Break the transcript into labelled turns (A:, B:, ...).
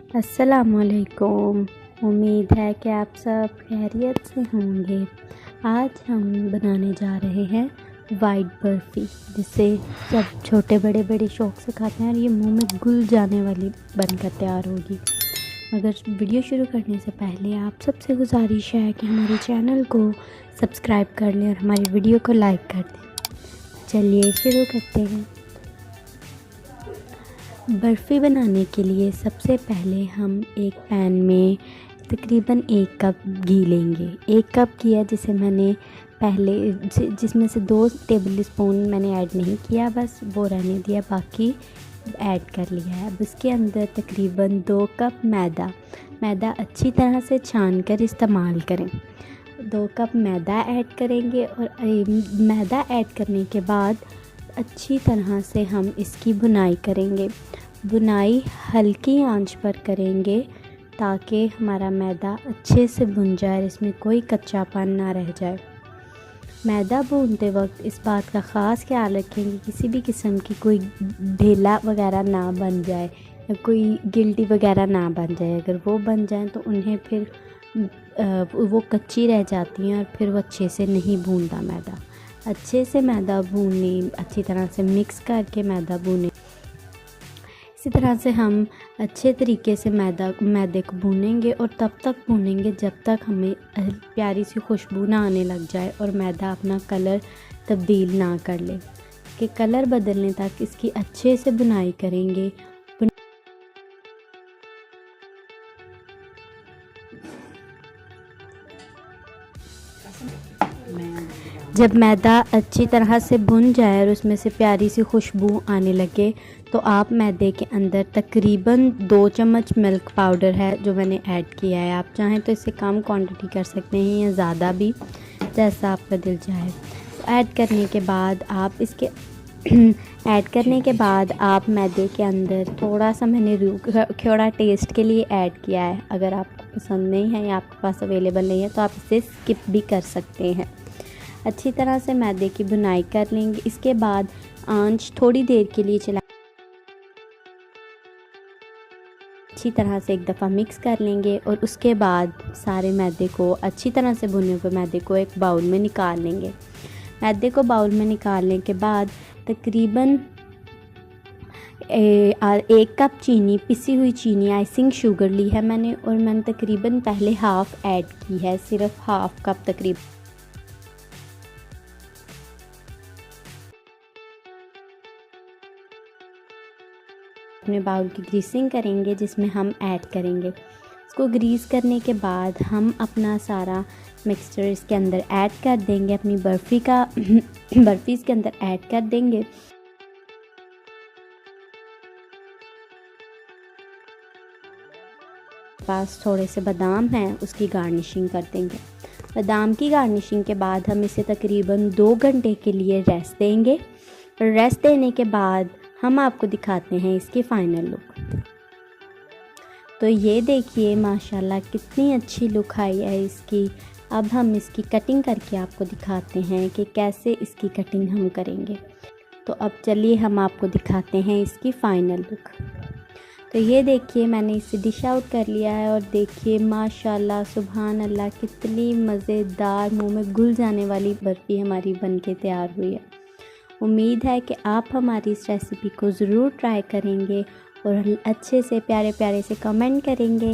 A: अस्सलामुअलैकुम। उम्मीद है कि आप सब खैरियत से होंगे। आज हम बनाने जा रहे हैं वाइट बर्फ़ी, जिसे सब छोटे बड़े बड़े शौक़ से खाते हैं और ये मुंह में घुल जाने वाली बनकर तैयार होगी। मगर वीडियो शुरू करने से पहले आप सबसे गुजारिश है कि हमारे चैनल को सब्सक्राइब कर लें और हमारी वीडियो को लाइक कर दें। चलिए शुरू करते हैं। बर्फ़ी बनाने के लिए सबसे पहले हम एक पैन में तकरीबन 1 कप घी लेंगे। 1 कप किया जिसे मैंने पहले जिसमें से 2 टेबल स्पून मैंने ऐड नहीं किया, बस वो रहने दिया, बाकी ऐड कर लिया है। अब इसके अंदर तकरीबन 2 कप मैदा अच्छी तरह से छान कर इस्तेमाल करें। 2 कप मैदा ऐड करेंगे और मैदा ऐड करने के बाद अच्छी तरह से हम इसकी भुनाई करेंगे। भुनाई हल्की आंच पर करेंगे ताकि हमारा मैदा अच्छे से भुन जाए, इसमें कोई कच्चापन ना रह जाए। मैदा भूनते वक्त इस बात का ख़ास ख्याल रखेंगे किसी भी किस्म की कोई ढेला वगैरह ना बन जाए या कोई गिल्टी वगैरह ना बन जाए। अगर वो बन जाए तो उन्हें फिर वो कच्ची रह जाती हैं और फिर वो अच्छे से नहीं भूनता मैदा। अच्छे से मैदा भूनें, अच्छी तरह से मिक्स करके मैदा भूनें। इसी तरह से हम अच्छे तरीके से मैदे को भूनेंगे और तब तक भूनेंगे जब तक हमें प्यारी सी खुशबू ना आने लग जाए और मैदा अपना कलर तब्दील ना कर ले। कि कलर बदलने तक इसकी अच्छे से भुनाई करेंगे। जब मैदा अच्छी तरह से भुन जाए और उसमें से प्यारी सी खुशबू आने लगे तो आप मैदे के अंदर तकरीबन 2 चम्मच मिल्क पाउडर है जो मैंने ऐड किया है। आप चाहें तो इससे कम क्वांटिटी कर सकते हैं या ज़्यादा भी, जैसा आपका दिल चाहे। ऐड करने के बाद आप इसके ऐड करने के बाद आप मैदे के अंदर थोड़ा सा मैंने थोड़ा टेस्ट के लिए ऐड किया है। अगर आपको पसंद नहीं है या आपके पास अवेलेबल नहीं है तो आप इसे स्किप भी कर सकते हैं। अच्छी तरह से मैदे की भुनाई कर लेंगे। इसके बाद आंच थोड़ी देर के लिए चला अच्छी तरह से एक दफ़ा मिक्स कर लेंगे और उसके बाद सारे मैदे को अच्छी तरह से भुने हुए मैदे को एक बाउल में निकाल लेंगे। मैदे को बाउल में निकालने के बाद तकरीबन 1 कप चीनी, पिसी हुई चीनी, आइसिंग शुगर ली है मैंने और मैंने तकरीबन पहले हाफ़ ऐड की है, सिर्फ हाफ़ कप तकरीबन। अपने बाउल की ग्रीसिंग करेंगे जिसमें हम ऐड करेंगे। इसको ग्रीस करने के बाद हम अपना सारा मिक्सचर इसके अंदर ऐड कर देंगे, अपनी बर्फ़ी इसके अंदर ऐड कर देंगे। पास थोड़े से बादाम हैं, उसकी गार्निशिंग कर देंगे। बादाम की गार्निशिंग के बाद हम इसे तकरीबन 2 घंटे के लिए रेस्ट देंगे। रेस्ट देने के बाद हम आपको दिखाते हैं इसकी फ़ाइनल लुक। तो ये देखिए माशाल्लाह कितनी अच्छी लुक आई है इसकी। अब हम इसकी कटिंग करके आपको दिखाते हैं कि कैसे इसकी कटिंग हम करेंगे। तो अब चलिए हम आपको दिखाते हैं इसकी फ़ाइनल लुक। तो ये देखिए मैंने इसे डिश आउट कर लिया है और देखिए माशाल्लाह सुभान अल्लाह कितनी मज़ेदार, मुंह में घुल जाने वाली बर्फ़ी हमारी बनके तैयार हुई है। उम्मीद है कि आप हमारी इस रेसिपी को ज़रूर ट्राई करेंगे और अच्छे से प्यारे प्यारे से कमेंट करेंगे।